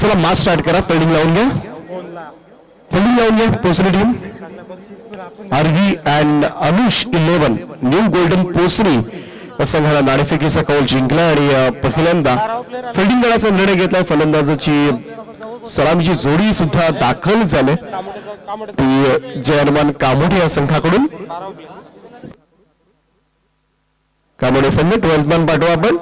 चला मास स्टार्ट करा. फिल्डिंग लावून घ्या. फिल्डिंग लावून घ्या. Posari team RV and Anush 11 new golden Posari संघाला नाणेफेकीचा कौल जिंकला आणि पहिल्यांदा फिल्डिंग करण्याचा निर्णय घेतला. फलंदाजाची सलामीची जोडी सुद्धा दाखल झाली ती जय हनुमान कामोठे या संघाकडून. कामोठे संघ 12th मॅन पाठवा आपण.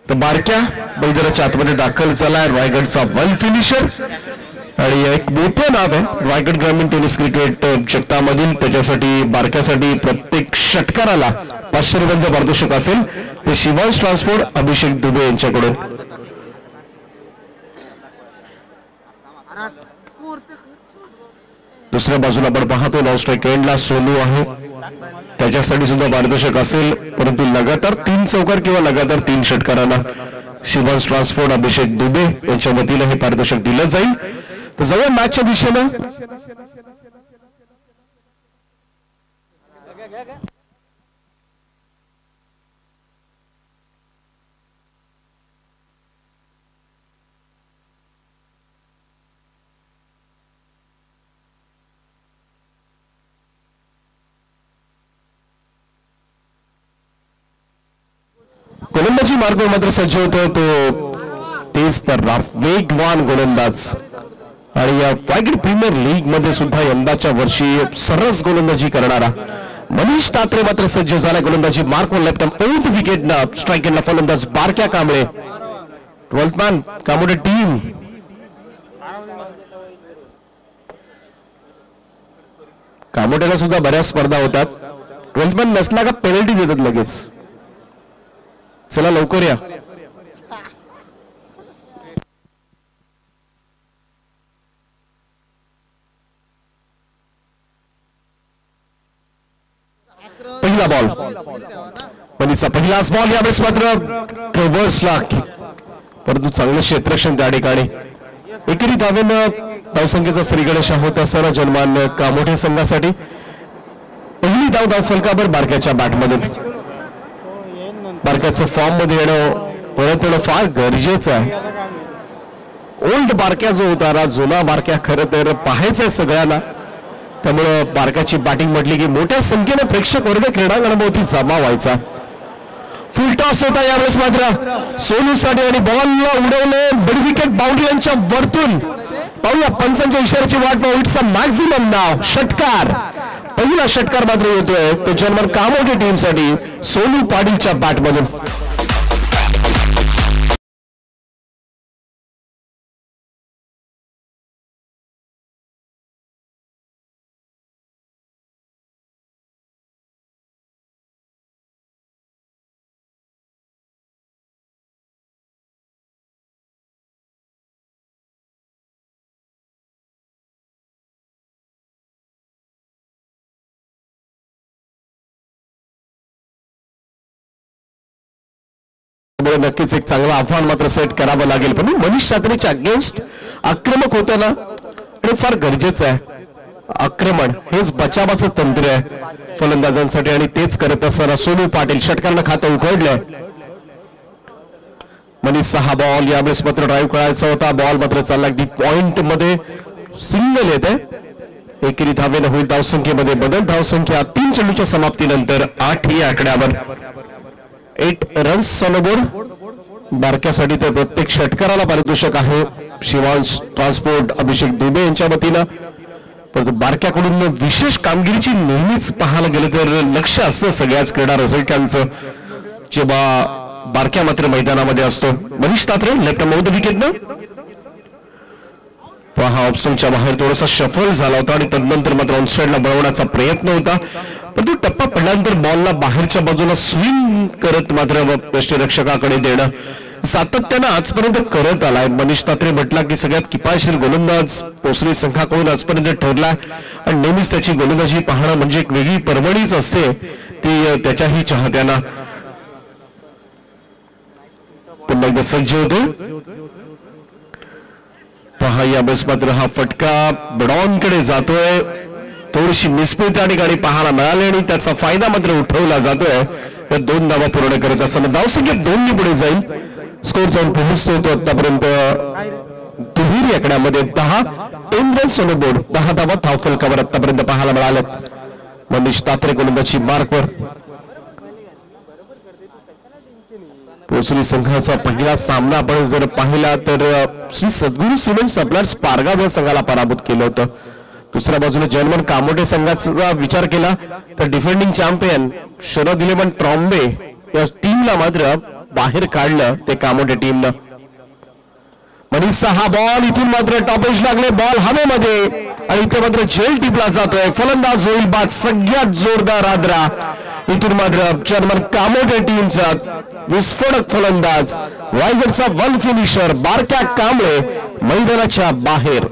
तर बारक्या बैदराच्या आतमध्ये दाखल झालाय रायगडचा वेल फिनिशर आणि एक मोठं नाव आहे रायगड ग्रामीण टेनिस क्रिकेट जगतामधील. त्याच्यासाठी बारक्यासाठी प्रत्येक षटकाराला 500 रुपयांचं पारितोषिक असेल ते शिवांश ट्रान्सपोर्ट अभिषेक दुबे यांच्याकडून. दुसऱ्या बाजूला आपण पाहतो नॉन स्ट्राईक एंडला सोनू आहे त्याच्यासाठी सुद्धा पारितोषिक असेल परंतु लगातार 3 चौकार किंवा लगातार 3 षटकारांना शिवांश ट्रान्सपोर्ट अभिषेक दुबे यांच्या वतीने हे पारितोषिक दिलं जाईल. तर जाऊया मॅचच्या दिशेने. गोलंदाजी मार्ग मात्र सज्ज होतो तो तेच तर वेगवान गोलंदाज आणि या रायगड प्रीमियर लीग मध्ये सुद्धा यंदाच्या वर्षी सरस गोलंदाजी करणारा मनीष तात्रे मात्र सज्ज झाला. गोलंदाजी मार्क वन लेफ्ट 8th विकेटना स्ट्राईक एंडला फलंदाज Barkya Kamble. 12th man Kamothe team. कामोठ्याला सुद्धा बऱ्याच स्पर्धा होतात. 12th मॅन नसला का पेनल्टी देतात लगेच. चला लवकर या. पहिला बॉल मनीषचा पहिलाच बॉल यावेळेस मात्र रिव्हर्सला परंतु चांगलं क्षेत्ररक्षण त्या ठिकाणी. एकेरी धावेनं धावसंख्येचा श्रीगणेश होता सर जन्मान कामोठे संघासाठी. पहिली धाव फलकावर बारक्याच्या बॅटमधून. बारक्याचं फॉर्म मध्ये येणं परत येणं फार गरजेचं आहे. ओल्ड बारक्या जो होता जुना बारक्या खरं तर पाहायचंय सगळ्यांना त्यामुळे बारक्याची बॅटिंग म्हटली की मोठ्या संख्येने प्रेक्षक वर्ग क्रीडांगणाभोवती जमा व्हायचा. फुल टॉस होता यावेळेस मात्र सोनूसाठी आणि बॉलला उडवले बडी विकेट बाउंड्रीच्या वरतून. पाहूया पंचांच्या इशाऱ्याची वाट पाहू. इट्स अ मॅक्झिमम नाव षटकार. पहिला षटकार मात्र येतोय तो जन्मन कामोठे टीमसाठी सोनू पाटीलच्या बॅटमधून. नक्कीच एक चांगलं आव्हान मात्र सेट करावं लागेल. पण मनीष तात्रेच्या अगेन्स्ट आक्रमक होतं ना हे फार गरजेचं आहे. आक्रमण हेच बचावाचं तंत्र आहे फलंदाजांसाठी आणि तेच करत असताना सोनू पाटील षटकारानं खातं उघडलंय. मनीषचा हा बॉल यावेळेस मात्र ड्राईव्ह करायचा होता. बॉल मात्र चालला अगदी पॉइंट मध्ये सिंगल येते. एकेरी धावेनं होईल धावसंख्येमध्ये बदल. धावसंख्या 3 चेंडूच्या समाप्तीनंतर 8 या आकड्यावर 8 रन्स ऑन बारक्यासाठी तर प्रत्येक षटकाराला पारितोषिक आहे शिवांश ट्रान्सपोर्ट अभिषेक दुबे यांच्या वतीनं. परंतु बारक्याकडून विशेष कामगिरीची नेहमीच पाहायला गेलं तर लक्ष असतं सगळ्याच क्रीडा रसिकांचं जेव्हा बारक्या मात्र मैदानामध्ये असतो. मनीष तात्रे लेफ्ट मधून विकेटनं हा ऑप्शनच्या बाहेर थोडासा शफल झाला होता आणि तदनंतर मात्र ऑन साइडला बनवण्याचा प्रयत्न होता परंतु टप्पा पडल्यानंतर बॉलला बाहेरच्या बाजूला स्विंग करत मात्र यष्टिरक्षकाकडे देणं सातत्यानं आजपर्यंत करत आलाय. मनीष तात्रे म्हटला की सगळ्यात किफायतशीर गोलंदाज पोसरी संघाकडून आजपर्यंत ठरला आणि नेहमीच त्याची गोलंदाजी पाहणं म्हणजे एक वेगळी पर्वणीच असते ती त्याच्याही चाहत्यांना. पुन्हा एकदा सज्ज होतो पहा यावेळेस मात्र हा फटका ब्रॉनकडे जातोय. थोडीशी निस्पृह त्या ठिकाणी पाहायला मिळाली आणि त्याचा फायदा मात्र उठवला जातोय. या 2 धावा पूर्ण करत असताना धावसंख्या 2 पुढे जाईल. स्कोर जाऊन पोहोचतो आतापर्यंत दुहेरी आकड्यामध्ये 10 रन्स ऑन बोर्ड. 10 धावा धावफलकावर आतापर्यंत पाहायला मिळाल्यात. मनीष तात्रे गोलंदाजी मार्कवर. भोसरी संघाचा पहिला सामना आपण जर पाहिला तर श्री सद्गुरू सिमेंट सप्लायर्स पारगाव या संघाला पराभूत केलं होतं. दुसऱ्या बाजूला जर्मन कामोटे संघाचा विचार केला तर defending champion Sharad eleven Trombay या टीमला मात्र बाहेर काढलं ते कामोटे टीमनं. मनीषचा हा बॉल इथून मात्र टॉपेज लागले. बॉल हवेमध्ये आणि इथे मात्र झेल टिपला जातोय. फलंदाज होईल बाद. सगळ्यात जोरदार आदरा इथून मात्र जर्मन कामोटे टीमचा विस्फोटक फलंदाज रायगडचा वन फिनिशर बारक्या कांबळे मैदानाच्या बाहेर.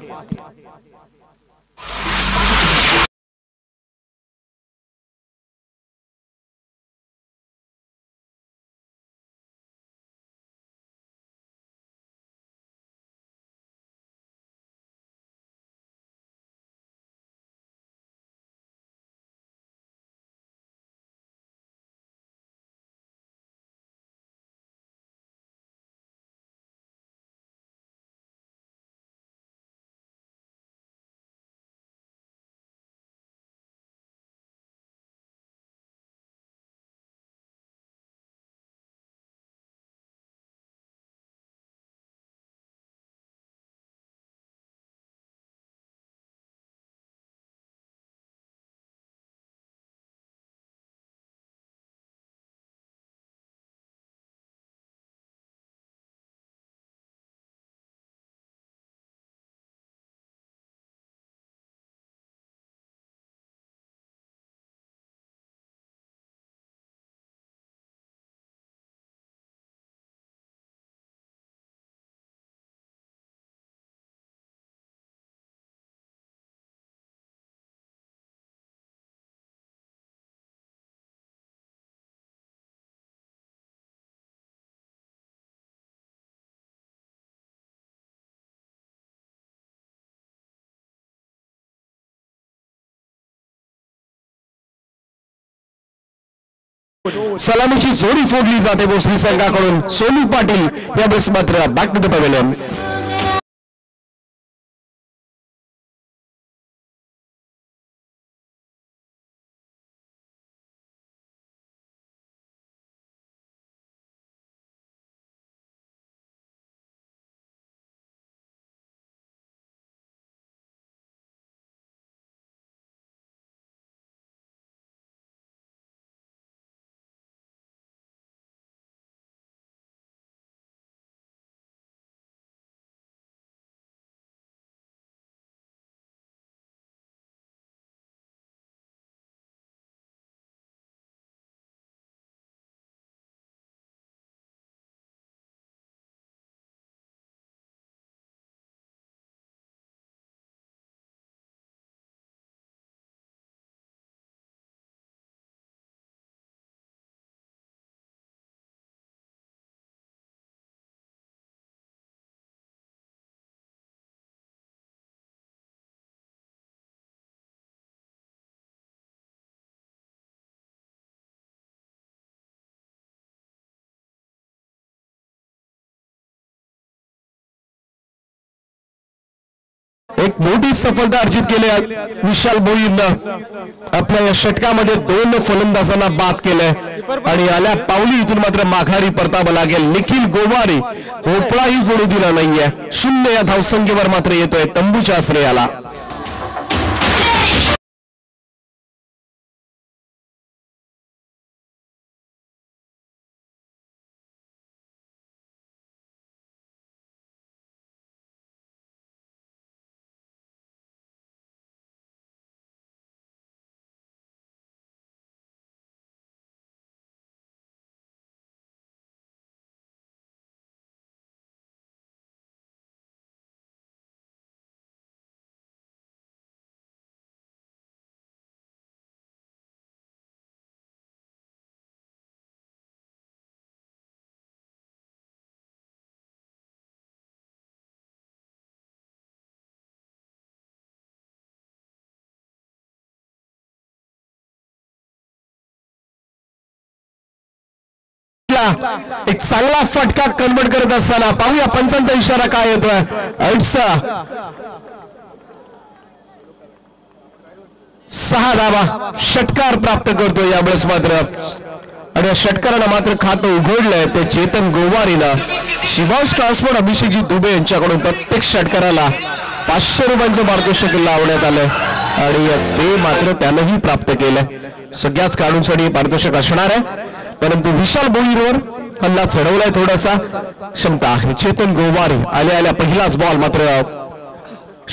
सलामीची जोडी फोडली जाते भोसरी संघाकडून. सोनू पाटील या बस मात्र बॅक टू द पवेलियन. एक मोठी सफलता अर्जित केली विशाल भोईरनं. आपल्या या षटकामध्ये 2 फलंदाजांना बाद केलंय आणि आल्या पावली इथून मात्र माघारी परतावं लागेल. निखिल गोवारी भोपळाही फोडू दिला नाहीये. 0 या धावसंख्येवर मात्र येतोय तंबूच्या आश्रयाला. साईडला एक चांगला फटका कन्वर्ट करत असताना पाहूया पंचांचा इशारा काय येतोय. आउटचा 6 धावा षटकार प्राप्त करतो यावेळेस मात्र. आणि षटकारानं मात्र खातं उघडलंय ते चेतन गोवारीनं. शिवाज ट्रान्सपोर्ट अभिषेकजी दुबे यांच्याकडून प्रत्येक षटकाराला 500 रुपयांचं पारितोषिक लावण्यात आलंय आणि ते मात्र त्यानंही प्राप्त केलंय. सगळ्याच खेळाडूंसाठी पारितोषिक असणार आहे, परंतु विशाल भोईरवर हल्ला चढवलाय थोडासा क्षमता आहे. चेतन गोवारी आल्या आल्या पहिलाच बॉल मात्र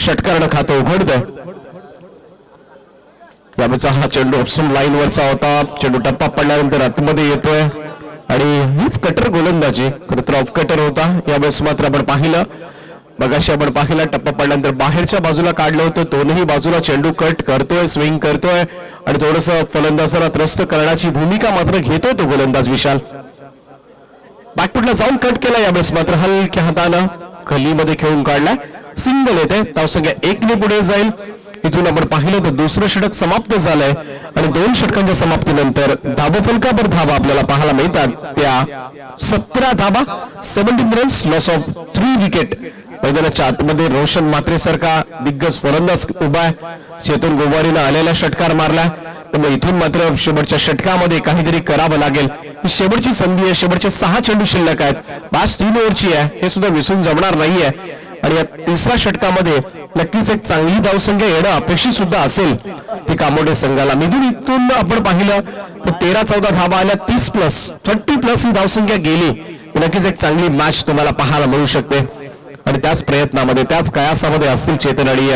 षटकारानं खातं उघडतंय. यावेळेचा हा चेंडू ऑप्शन लाईन वरचा होता. चेंडू टप्पा पडल्यानंतर आतमध्ये येतोय आणि हीच कटर गोलंदाजी खरं तर ऑफ कटर होता. यावेळेस मात्र आपण पाहिलं मगाशी आपण पाहिला टप्पा पडल्यानंतर बाहेरच्या बाजूला काढलं होतं, दोनही बाजूला चेंडू कट करतोय, स्विंग करतोय आणि थोडस फलंदाजाला त्रस्त करण्याची भूमिका मात्र घेतोय तो गोलंदाज विशाल. बॅकफुटला जाऊन कट केला. यावेळेस मात्र हलक्या हातानं खलीमध्ये खेळून काढलाय. सिंगल येते. धावसंख्या 1 ने पुढे जाईल. इथून आपण पाहिलं तर दुसरं षटक समाप्त झालंय आणि 2 षटकांच्या समाप्तीनंतर धावफलकावर धावा आपल्याला पाहायला मिळतात. त्या 17 धावा, 17 रन्स, लॉस ऑफ 3 विकेट. मैदानाच्या आतमध्ये रोशन म्हात्रेसारखा दिग्गज फलंदाज उभा आहे. चेतन गोवारीनं आलेला षटकार मारला, तर इथून मात्र शेवटच्या षटकामध्ये काहीतरी करावं लागेल. ही शेवटची संधी आहे. शेवटचे 6 चेंडू शिल्लक आहेत. 5-3 ओव्हरची आहे, हे सुद्धा विसरून जमणार नाहीये. आणि या तिसऱ्या षटकामध्ये नक्कीच एक चांगली धावसंख्या येणं अपेक्षित सुद्धा असेल ती कामोडे संघाला. इथून आपण पाहिलं तर 13-14 धावा आल्या, 30+ ही धावसंख्या गेली. नक्कीच एक चांगली मॅच तुम्हाला पाहायला मिळू शकते. आणि त्याच प्रयत्नामध्ये त्याच कयासामध्ये असतील चेतन आणि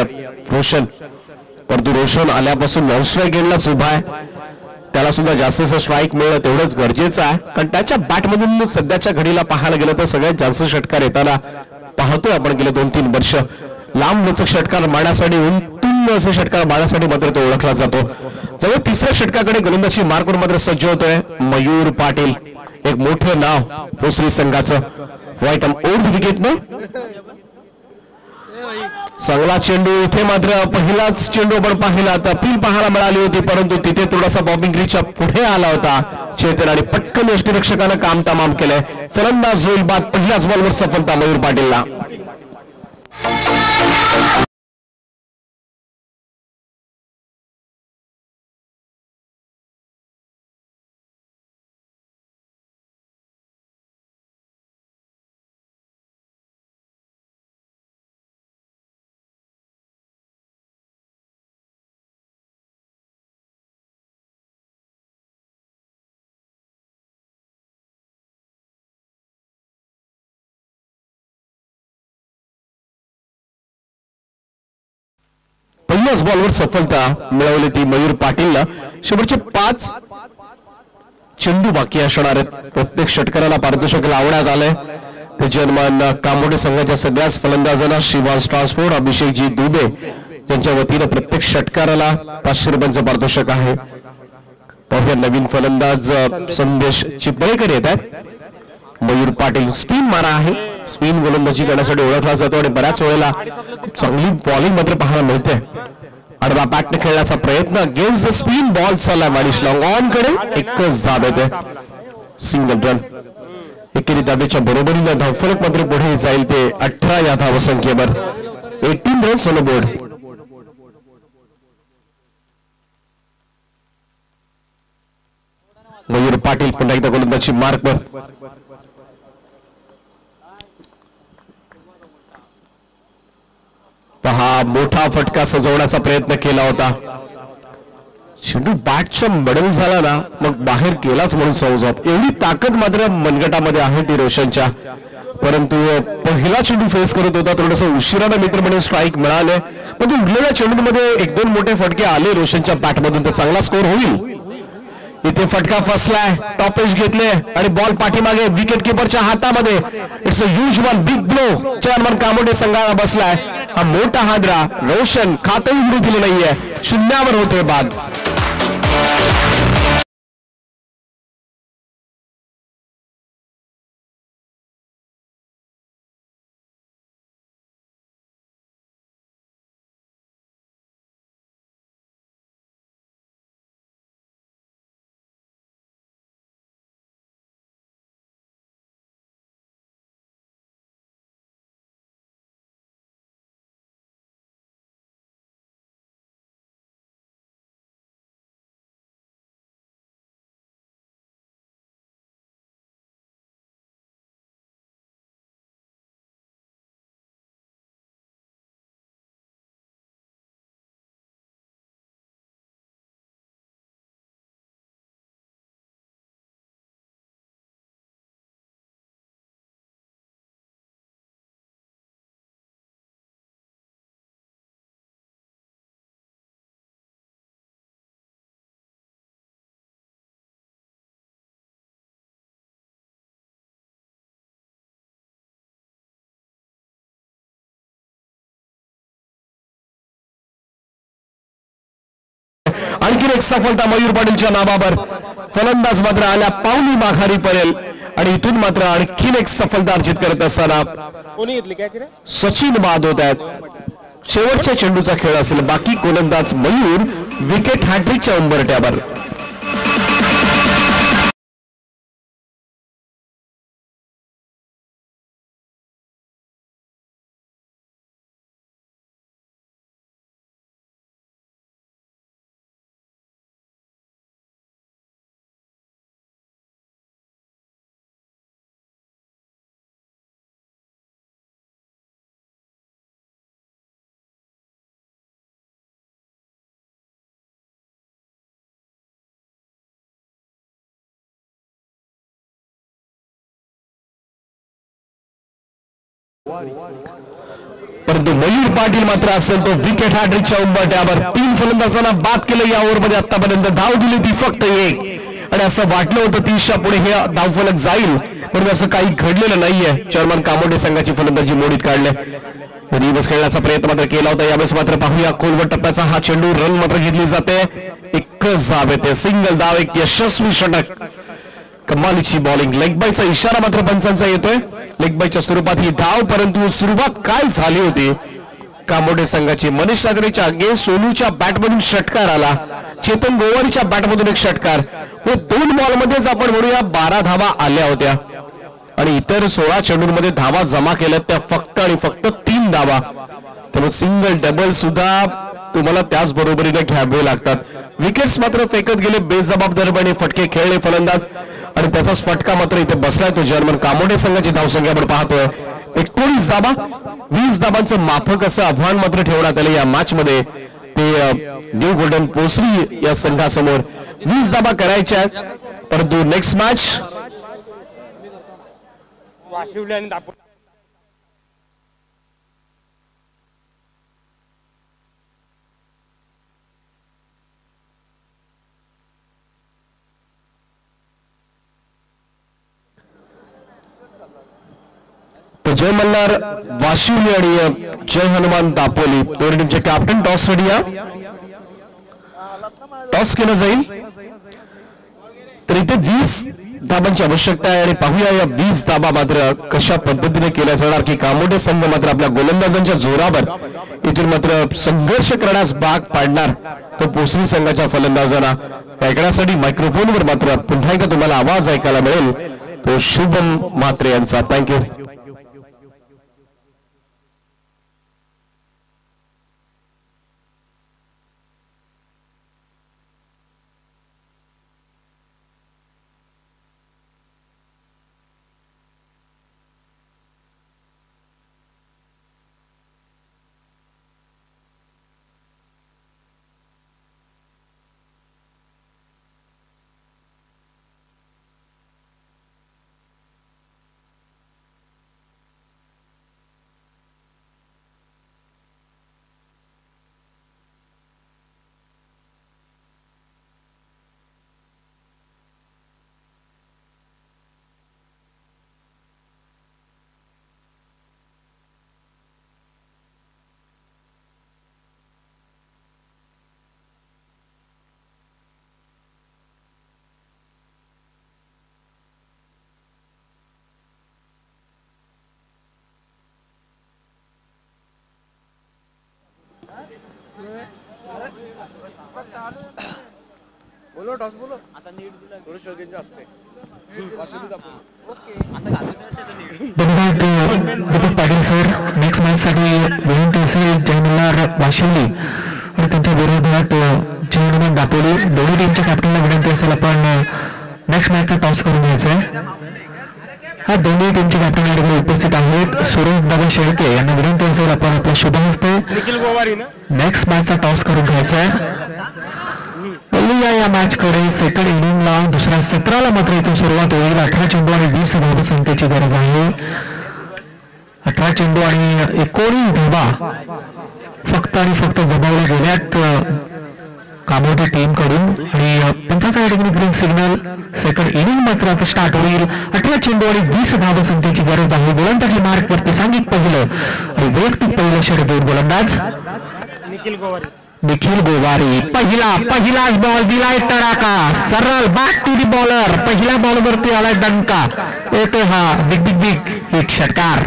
रोशन. परंतु रोशन आल्यापासून नॉन स्ट्राईक गेमलाच उभा आहे. त्याला सुद्धा जास्त स्ट्राईक मिळणं तेवढंच गरजेचं आहे, कारण त्याच्या बॅटमधून सध्याच्या घडीला पाहायला गेलं तर सगळ्यात जास्त षटकार येताना पाहतोय आपण गेले 2-3 वर्ष. लांब लचक षटकार मारण्यासाठी, उंतुंग असे षटकार मारण्यासाठी मात्र तो ओळखला जातो. जवळ तिसऱ्या षटकाकडे गोलंदाजी मार्कवर मात्र सज्ज होतोय मयूर पाटील. एक मोठं नाव भोसरी संघाचं. व्हाईट ओव्हर विकेटने चांगला चेंडू. इथे मात्र पहिलाच चेंडू आपण पाहिला तर अपील पाहायला मिळाली होती, परंतु तिथे थोडासा बॉबिंग रिचच्या पुढे आला होता चेतन आणि पटकन यष्टीरक्षकानं काम तमाम केलंय. फलंदाज होईल बाद. पहिल्याच बॉलवर सफलता मयूर पाटीलला. पहिल्याच बॉलवर सफलता मिळवली ती मयूर पाटीलला. शेवटचे 5 चेंडू बाकी असणार आहेत. प्रत्येक षटकाराला पारितोषिक लावण्यात आलंय. ते जन्मान कामोडे संघाच्या सगळ्याच फलंदाजांना शिवाज ट्रान्सपोर्ट अभिषेकजी दुबे यांच्या वतीनं प्रत्येक षटकाराला 500 रुपयांचं पारितोषिक आहे. पाहूया नवीन फलंदाज संदेश चिपळेकर येत आहेत. मयूर पाटील स्पिन मारा आहे. स्पिन गोलंदाजी करण्यासाठी ओळखला जातो आणि बऱ्याच वेळेला चांगली बॉलिंग मात्र पाहायला मिळते. आडवा बॅटने खेळण्याचा प्रयत्न अगेन्स्ट द स्पिन बॉल चालला मॅनिश लॉंग ऑन कडे. एकच धाव येते, सिंगल रन. एकेरी धावेच्या बरोबरीनं धावफलक मात्र पुढे जाईल ते 18 या धावसंख्येवर. 18 runs on board. Mayur Patil पुन्हा एकदा गोलंदाजी मार्कवर. हा मोठा फटका सजवण्याचा प्रयत्न केला होता. चेंडू बॅटच्या मडल झाला ना, मग बाहेर गेलाच म्हणून समजत. एवढी ताकद मात्र मनगटामध्ये आहे ती रोशनच्या. परंतु पहिला चेंडू फेस करत होता, थोडस उशिराने मित्र म्हणून स्ट्राईक मिळाले. पण उरलेल्या चेंडूमध्ये 1-2 मोठे फटके आले रोशनच्या बॅटमधून, तर चांगला स्कोर होईल. इथे फटका फसलाय, टॉप एज घेतले आणि बॉल पाठीमागे विकेट किपरच्या हातामध्ये. It's a huge one, big blow chairman Kamode संघाला बसलाय. हा मोठा हादरा. रोशन खातही उघडू दिलं नाहीये, 0वर होतोय बाद. आणखी एक सफलता मयूर पाटीलच्या नावावर. फलंदाज मात्र आल्या पावली माघारी पडेल आणि इथून मात्र आणखीन एक सफलता अर्जित करत असताना सचिन बाद होत आहेत. शेवटच्या चेंडूचा खेळ असेल. बाकी गोलंदाज मयूर विकेट हॅट्रिकच्या उंबरठ्यावर. परंतु मयूर पाटील मात्र असेल तो विकेट हॅट्रिकच्या उंबरठ्यावर. 3 फलंदाजांना बाद केलं या ओव्हरमध्ये. आतापर्यंत धाव दिली ती फक्त 1 आणि असं वाटलं होतं 30च्या पुढे हे धावफलक जाईल, परंतु असं काही घडलेलं नाहीये. चेअरमन कामोडे संघाची फलंदाजी मोडीत काढले. रिव्हर्स खेळण्याचा प्रयत्न मात्र केला होता. यावेळेस मात्र पाहूया खोलवर टप्प्याचा हा चेंडू. रन मात्र घेतली जाते. एकच धाव येते. सिंगल धाव. एक यशस्वी षटक. कमालीची बॉलिंग. लेग बायचा इशारा मात्र पंचांचा येतोय. लेग बायच्या स्वरूपात ही धाव, परंतु सुरुवात काय झाली होती कामोडे संघाची. मनीष सागरेच्या अगे सोनूच्या बॅटमधून षटकार आला. चेतन गोवारीच्या बॅटमधून एक षटकार व 2 बॉलमध्येच आपण म्हणूया 12 धावा आल्या होत्या आणि इतर 16 चेंडूंमध्ये धावा जमा केल्या त्या फक्त आणि फक्त 3 धावा. त्यामुळे सिंगल डबल सुद्धा तुम्हाला त्याच बरोबरीने घ्यावे लागतात. विकेट्स मात्र फेकत गेले बेजबाबदारपणे. फटके खेळले फलंदाज आणि त्याचाच फटका मात्र इथे बसलाय तो जर्मन कामोडे संघाची धावसंख्या आपण पाहतोय 19 धाबा. 20 धाबांचं माफक असं आव्हान मात्र ठेवण्यात आलं या मॅच मध्ये. ते न्यू गोल्डन पोसरी या संघासमोर 20 धाबा करायच्या आहेत. परंतु नेक्स्ट मॅच जय मल्हार वाशिवली आणि जय हनुमान दापोली दोन्ही टीमचे कॅप्टन टॉस रेडी. टॉस केलं जाईल तर इथे 20 धाबांची आवश्यकता आहे आणि पाहूया या 20 धाबा मात्र कशा पद्धतीने केल्या जाणार की कामोडे संघ मात्र आपल्या गोलंदाजांच्या जोरावर इथून मात्र संघर्ष करण्यास भाग पाडणार तो पोसरी संघाच्या फलंदाजांना. ऐकण्यासाठी मायक्रोफोनवर मात्र पुन्हा एकदा तुम्हाला आवाज ऐकायला मिळेल तो शुभम म्हात्रे यांचा. थँक्यू. बोलो टॉस बोलो आता नीट दिला थोडं शोधेंचे असते Deepak Patil sir next match साठी विनंती असेल जय मल्हार वाशिवली आणि त्यांच्या विरोधात जय हनुमान दापोली दोन्ही टीमच्या कॅप्टनला विनंती असेल आपण नेक्स्ट मॅचचा टॉस करून घ्यायचा आहे. हा दोन्ही टीमचे कॅप्टन या उपस्थित आहेत. सुरेश दादा शेळके यांना विनंती असेल आपण आपल्या शुभ हस्ते नेक्स्ट मॅचचा टॉस करून घ्यायचा आहे. या मॅच कडे सेकंड इनिंगला दुसऱ्या सत्राला मात्र इथून सुरुवात होईल. 18 चेंडू आणि 20 धावसंख्येची गरज आहे. 18 चेंडू आणि 19 धावा फक्त आणि फक्त जबावल्या गेल्यात कामोडे टीम कडून आणि 55 degree green signal. Second inning मात्र आता स्टार्ट होईल. 18 चेंडू आणि 20 धावसंख्येची गरज आहे. गोलंदाजी मार्क वरती सांघिक पहिलं आणि वैयक्तिक पहिलं षटक गोलंदाज निखिल गोवारी पहिलाच बॉल दिलाय तडाका सरळ बॅक टू दी बॉलर पहिल्या बॉलवरती आलाय डंका येतो हा बिग हिट षटकार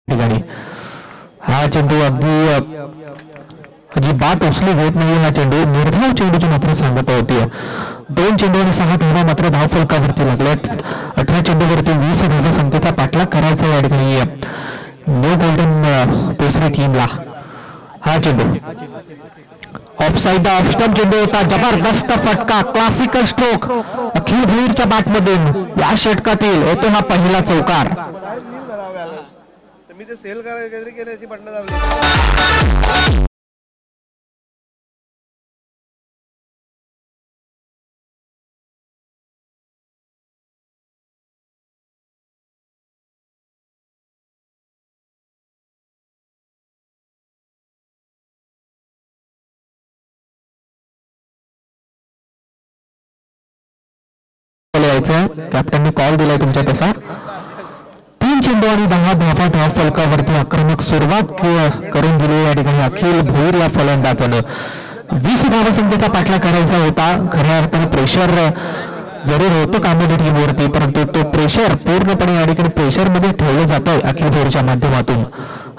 ठिकाणी हा चेंडू अजिबात उचली होत नाही हा चेंडू निर्धाव चेंडूची मात्र सांगता होती 2 चेंडू आणि 6 धावा मात्र धाव फलकावरती लागल्यात 18 चेंडूवरती 20 धावा संख्येचा पाठलाग करायचा या ठिकाणी न्यू गोल्डन तिसरी टीमला हा चेंडू ऑफसाइड ऑफ स्टंप चेंडू होता जबरदस्त फटका क्लासिकल स्ट्रोक अखिल भोईरच्या बॅटमधून या षटकातील होतो हा पहिला चौकार मी ते सेल करायला काहीतरी केल्याची बटणं दाबली कॅप्टनने कॉल दिलाय तुमच्या तसा 3 चेंडू आणि 10 धावा धाव फलकावरती आक्रमक सुरुवात करून दिली या ठिकाणी अखिल भोईर या फलंदाजानं 20 धावा संख्येचा पाठलाग करायचा होता खऱ्या अर्थाने प्रेशर जरूर होतं कामोडी टीमवरती परंतु तो प्रेशर पूर्णपणे या ठिकाणी प्रेशर मध्ये ठेवलं जात आहे अखिल भोईरच्या माध्यमातून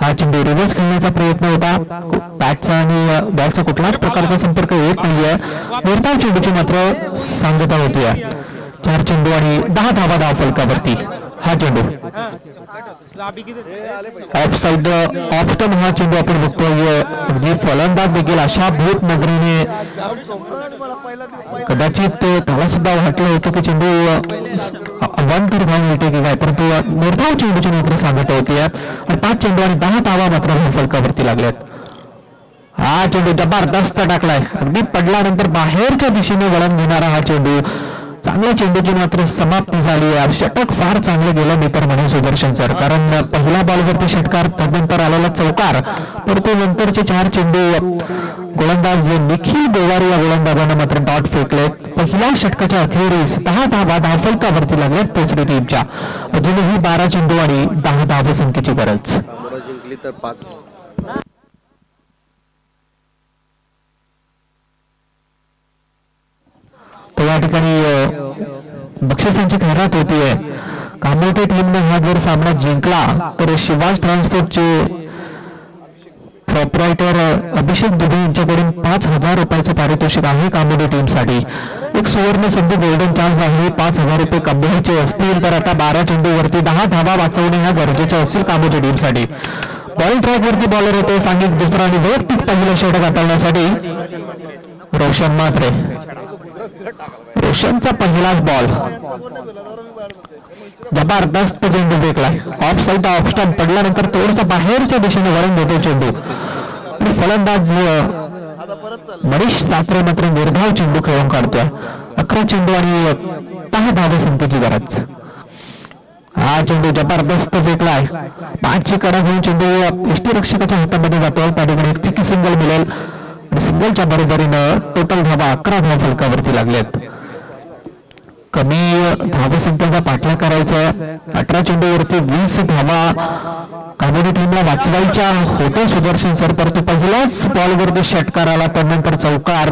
हा चेंडू रिव्हर्स खेळण्याचा प्रयत्न होता बॅटचा आणि बॉलचा कुठलाच प्रकारचा संपर्क येत नाहीये निर्धाव चेंडूची मात्र सांगता होती 4 चेंडू आणि 10 धावा धाव फलकावरती हा चेंडू ऑफ साइड ऑफ स्टंप हा चेंडू आपण बघतोय अगदी फलंदाज देखील अशा भूत नजरेने कदाचित त्याला सुद्धा वाटलं होतं की चेंडू अवांतर धाव मिळते की काय परंतु निर्धाव चेंडूची मात्र सांगत होती आणि 5 चेंडू आणि 10 धावा मात्र धाव फलकावरती लागल्यात हा चेंडू जबरदस्त टाकलाय अगदी पडल्यानंतर बाहेरच्या दिशेने वळण घेणारा हा चेंडू चांगल्या चेंडूची मात्र समाप्ती झाली षटक फार चांगलं गेलं मी तर म्हणून सुदर्शन सर कारण पहिल्या बॉलवरती षटकार त्यानंतर आलेला चौकार परंतु नंतरचे 4 चेंडू गोलंदाज निखिल गोवारी या गोलंदाजानं मात्र डॉट फेकले पहिल्या षटकाच्या अखेरीस 10 धावा धाव फलकावरती लागल्यात पोचरी टीमच्या अजूनही 12 चेंडू आणि 10 धाव संख्येची गरज जिंकली तर 5 तर या ठिकाणी बक्षिसांची खैरात होतीये कामोटे टीमने हा जर सामना जिंकला तर शिवाज ट्रान्सपोर्टचे प्रोप्रायटर अभिषेक दुबे यांच्याकडून 5,000 रुपयाचं पारितोषिक आहे कामोटे टीमसाठी एक सुवर्ण संधी गोल्डन चान्स आहे 5,000 रुपये कमवायचे असतील तर आता 12 चेंडूवरती 10 धावा वाचवणे ह्या गरजेचे असतील कामोटे टीमसाठी बॉलिंग ट्रॅक वरती बॉलर होते सांघिक दुसरा आणि वैयक्तिक पहिलं षटक हाताळण्यासाठी रोशन मात्रे रोशनचा पहिलाच बॉल जबरदस्त चेंडू फेकलाय ऑफ साइड ऑफ स्टंप पडल्यानंतर थोडसा बाहेरच्या दिशेने वळण देतो चेंडू आणि फलंदाज मनीष सात्रे मात्र निर्धाव चेंडू खेळून काढतोय 11 चेंडू आणि 10 धावा संख्येची गरज हा चेंडू जबरदस्त फेकलाय 5ची कडा घेऊन चेंडू यष्टीरक्षकाच्या हातामध्ये जातोय त्या ठिकाणी एक चिकी सिंगल मिळेल सिंगलच्या बरोबरीनं टोटल धावा 11 धाव फलकावरती लागल्यात कमी धावसंख्येचा पाठलाग करायचा 18 चेंडूवरती 20 धावा कामोडी टीमला वाचवायच्या होत्या सुदर्शन सर परंतु पहिल्याच बॉलवरती षटकार आला त्यानंतर चौकार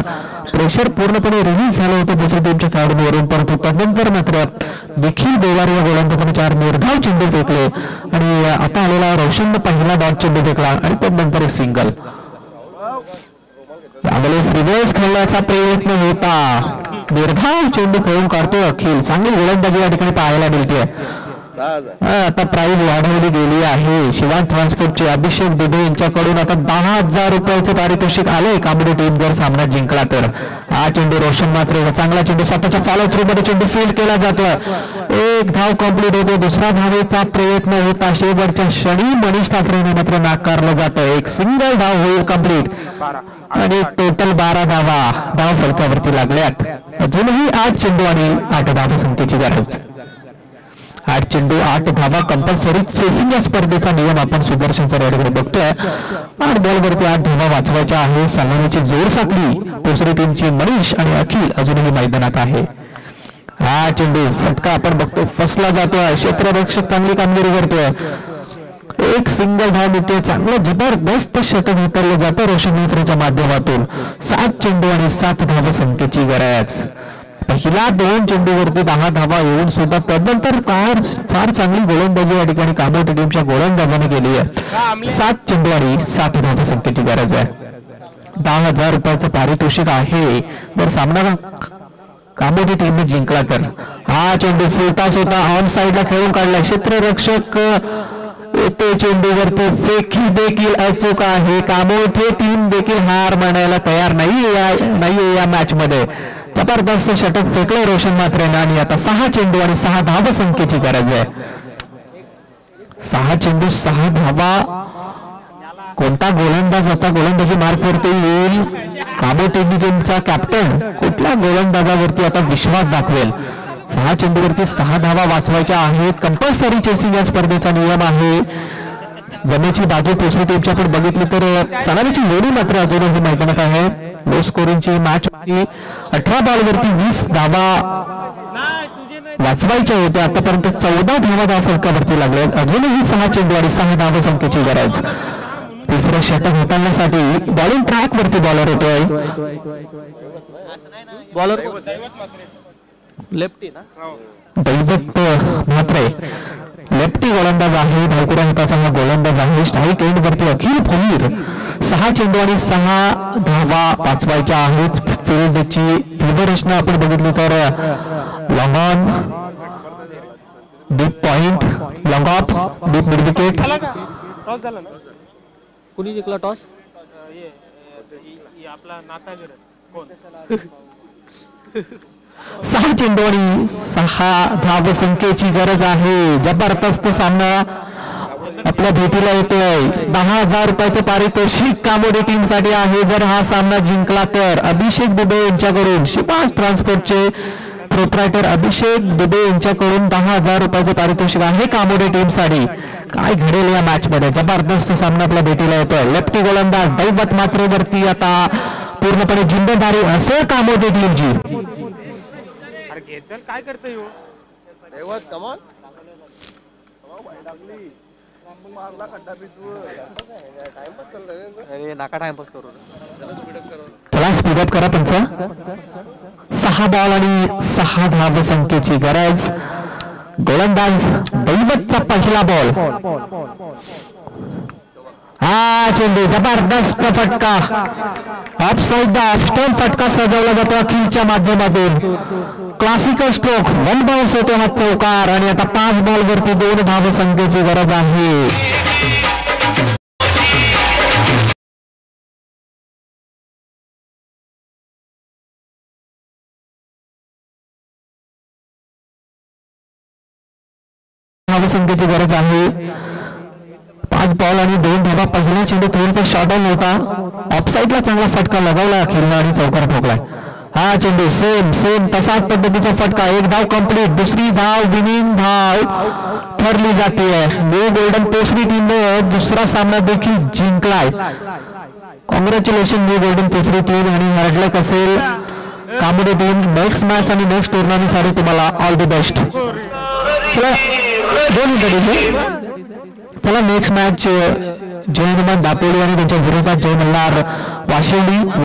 प्रेशर पूर्णपणे रिलीज झालं होतं दुसऱ्या टीमच्या खेळाडूंवरून परंतु त्यानंतर मात्र निखिल गोवारी या गोलंदाजाने 4 निर्धाव चेंडू फेकले आणि आता आलेला रोशनने पहिला डॉट चेंडू फेकला आणि त्यानंतर सिंगल यावेळेस रिव्हर्स खेळण्याचा प्रयत्न होता निर्धाव चेंडू खेळून काढतोय अखिल चांगली गोलंदाजी या ठिकाणी पाहायला मिळते आता प्राइस वाढवली गेली आहे. शिवान ट्रान्सपोर्टचे अभिषेक दुबे यांच्याकडून आता 10,000 रुपयाचं पारितोषिक आले. कांबोडी टीम जर सामना जिंकला तर. हा चेंडू रोशन मात्रे, चांगला चेंडू स्वतःच्या चालू थ्रू मध्ये चेंडू फील्ड केला जातोय. एक धाव कंप्लीट होते. दुसरा धावेचा प्रयत्न होता. शेवटच्या क्षणी मनीष ताफरेने मात्र नाकारलं जातं. एक सिंगल धाव होईल कंप्लीट आणि टोटल 12 धावा धाव फलकावरती लागल्यात. अजूनही 8 चेंडू आणि 8 धावा संख्येची गरज. 8 चेंडू 8 धावा कंपल्सरी चेसिंग या स्पर्धेचा नियम आपण सुदर्शन चौरेकडे बघतोय. 8 बॉलवरती 8 धावा वाचवायच्या आहे. सलामीची जोर साकली दुसरी टीमची मनीष आणि अखिल अजूनही मैदानात आहे. हा चेंडू फटका आपण बघतो फसला जातोय. क्षेत्ररक्षक चांगली कामगिरी करतोय. एक सिंगल धाव मिळते. चांगलं जबरदस्त षटक उतरलं जातं रोशन मित्रेच्या माध्यमातून. 7 चेंडू आणि 7 धावा संख्येची गरज. पहिला 2 चेंडूवरती 10 धावा येऊन सुद्धा त्यानंतर फार चांगली गोलंदाजी या ठिकाणी कांबोडी टीमच्या गोलंदाजाने केली आहे. 7 चेंडू आणि 7 धावा संख्येची गरज आहे. 10,000 रुपयाचं पारितोषिक आहे जर सामना कांबोडी टीमने जिंकला तर. हा चेंडू फुलताच होता. ऑन साइडला खेळून काढला. क्षेत्ररक्षक येतो चेंडूवरती. फेकी देखील अचूक आहे. कांबोडी टीम देखील हार मानायला तयार नाहीये या मॅच मध्ये. जबरदस्त षटक फेकलं रोशन मात्रेनं आणि आता 6 चेंडू आणि 6 धावा संख्येची गरज आहे. 6 चेंडू 6 धावा. कोणता गोलंदाज आता गोलंदाजी मार्कवरती येईल? कांबोडी टीमचा कॅप्टन कुठल्या गोलंदाजावरती आता विश्वास दाखवेल? 6 चेंडूवरती 6 धावा वाचवायच्या आहेत. कंपल्सरी चेसिंग या स्पर्धेचा नियम आहे. जमेची बाजू दुसरी टीमच्या आपण बघितली तर सलामीची जोडी मात्र अजूनही मैदानात आहे. लो स्कोरिंगची मॅच होती. 18 बॉलवरती 20 धावा वाचवायच्या होत्या. आतापर्यंत 14 धावा धाव फलकावरती लागल्या. अजूनही 6 चेंडू आणि 6 धावा संख्येची गरज. तिसरं षटक हाताळण्यासाठी बॉलिंग ट्रॅक वरती बॉलर होतोय. बॉलर लेफ्टी ना दैवत म्हात्रे लेफ्टी गोलंदाज आहे. धावकुरा हाताचा हा गोलंदाज आहे. स्ट्राईक एंड वरती अखिल फुलीर. 6 चेंडू आणि 6 धावा वाचवायच्या आहेत. फील्डची रचना आपण बघितली तर long on, deep point, long of, deep mid wicket. Toss झाला ना. कुणी जिंकला टॉस? आपला नाता कोण? 6 चेंडू आणि 6 धाव संख्येची गरज आहे. जबरदस्त सामना आपल्या भेटीला येतोय. 10,000 रुपयाचं पारितोषिक कांबोडी टीम साठी आहे जर हा सामना जिंकला तर. अभिषेक दुबे यांच्याकडून शिवान ट्रान्सपोर्टचे प्रोप्रायटर अभिषेक दुबे यांच्याकडून 10,000 रुपयाचं पारितोषिक आहे कांबोडी टीम साठी. काय घडेल या मॅच मध्ये? जबरदस्त सामना आपल्या भेटीला येतोय. लेफ्टी गोलंदाज दैवत मात्रे वरती आता पूर्णपणे जिम्मेदारी असेल कांबोडी टीमची. काय करतोय कमाल नाका टाइमपास करू. चला स्पीडअप करा पंच. 6 बॉल आणि 6 धाव संख्येची गरज. गोलंदाज दैवतचा पहिला बॉल. हा चेंडू जबरदस्त फटका. ऑफ साइड ऑफ स्टंप फटका सजवला जातो अखिलच्या माध्यमातून. क्लासिकल स्ट्रोक 1 बाउन्स होतो हा चौकार आणि आता 5 बॉल वरती 2 धाव संख्येची गरज आहे. धाव संख्येची गरज आहे. 5 बॉल आणि 2 धावा. पहिला चेंडू थोडासा शॉर्ट ऑन होता. ऑफसाईडला चांगला फटका लगावला अखिलला आणि चौकार ठोकलाय. हा चेंडू सेम तसाच पद्धतीचा फटका. 1 धाव कंप्लीट. दुसरी धाव विनिंग धाव ठरली जाते. न्यू गोल्डन पोसरी टीमने दुसरा सामना देखील जिंकलाय. Congratulation new golden Posari team. आणि हार्ड लक असेल कांबोडी टीम नेक्स्ट मॅच आणि नेक्स्ट टुर्नामेंट साठी. तुम्हाला ऑल द बेस्ट. चला नेक्स्ट मॅच जय हनुमान दापोली आणि त्यांच्या विरोधात जय मल्हार वाशिवली.